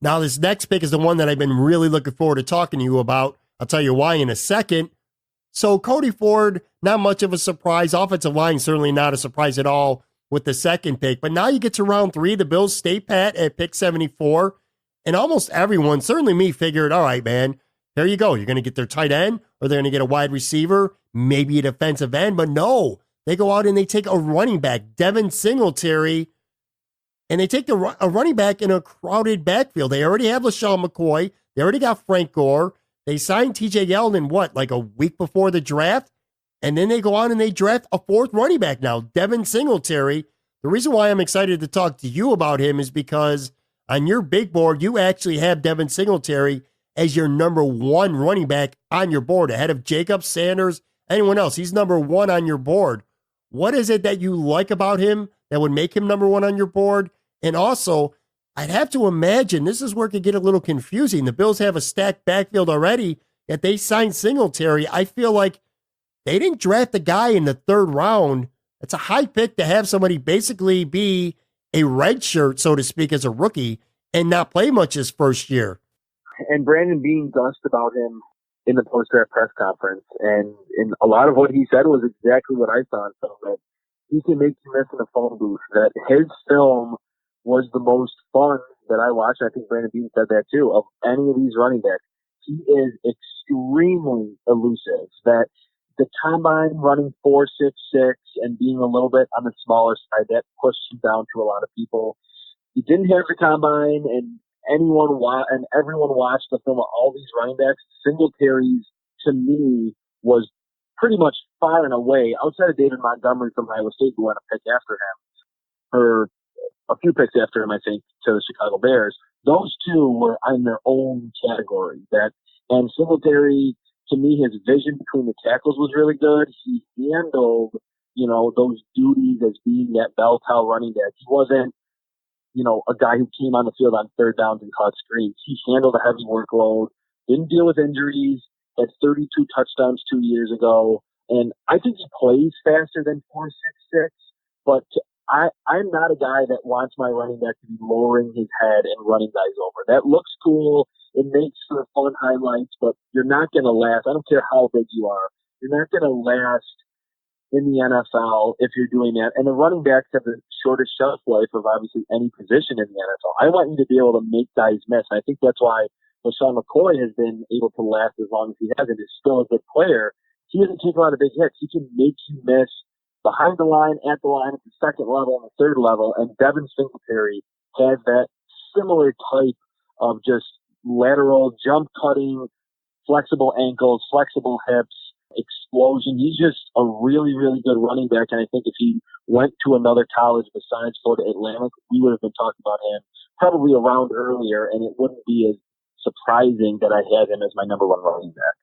Now, this next pick is the one that I've been really looking forward to talking to you about. I'll tell you why in a second. So Cody Ford, not much of a surprise. Offensive line, certainly not a surprise at all with the second pick. But now you get to round 3. The Bills stay pat at pick 74. And almost everyone, certainly me, figured, all right, man, there you go. You're going to get their tight end, or they're going to get a wide receiver, maybe a defensive end. But no, they go out and they take a running back, Devin Singletary, and they take a running back in a crowded backfield. They already have LaShawn McCoy. They already got Frank Gore. They signed TJ Yeldon, like a week before the draft? And then they go on and they draft a 4th running back now, Devin Singletary. The reason why I'm excited to talk to you about him is because on your big board, you actually have Devin Singletary as your number 1 running back on your board, ahead of Jacob, Sanders, anyone else. He's number 1 on your board. What is it that you like about him that would make him number 1 on your board? And also, I'd have to imagine this is where it could get a little confusing. The Bills have a stacked backfield already, yet they signed Singletary. I feel like they didn't draft a guy in the 3rd round. It's a high pick to have somebody basically be a red shirt, so to speak, as a rookie and not play much his first year. And Brandon Beane gussed about him in the post-draft press conference, and a lot of what he said was exactly what I thought. So that he can make you miss in a phone booth. That his film was the most fun that I watched. I think Brandon Beane said that too. Of any of these running backs, he is extremely elusive. That the combine running 4.66 and being a little bit on the smaller side, that pushed him down to a lot of people. He didn't have the combine, and everyone watched the film of all these running backs. Singletary's, to me, was pretty much far and away, outside of David Montgomery from Iowa State, who went a pick after him, or a few picks after him, I think, to the Chicago Bears. Those two were in their own category. And Singletary, to me, his vision between the tackles was really good. He handled, those duties as being that bell cow running back. He wasn't, a guy who came on the field on 3rd downs and caught screens. He handled a heavy workload, didn't deal with injuries, had 32 touchdowns 2 years ago. And I think he plays faster than 4.66, but I'm not a guy that wants my running back to be lowering his head and running guys over. That looks cool. It makes for fun highlights, but you're not going to last. I don't care how big you are. You're not going to last in the NFL if you're doing that. And the running backs have the shortest shelf life of obviously any position in the NFL. I want you to be able to make guys miss. And I think that's why LaShawn McCoy has been able to last as long as he has and is still a good player. He doesn't take a lot of big hits. He can make you miss behind the line, at the line, at the 2nd level, and the 3rd level. And Devin Singletary has that similar type of just lateral jump cutting, flexible ankles, flexible hips, explosion. He's just a really, really good running back. And I think if he went to another college besides Florida Atlantic, we would have been talking about him probably a round earlier, and it wouldn't be as surprising that I had him as my number 1 running back.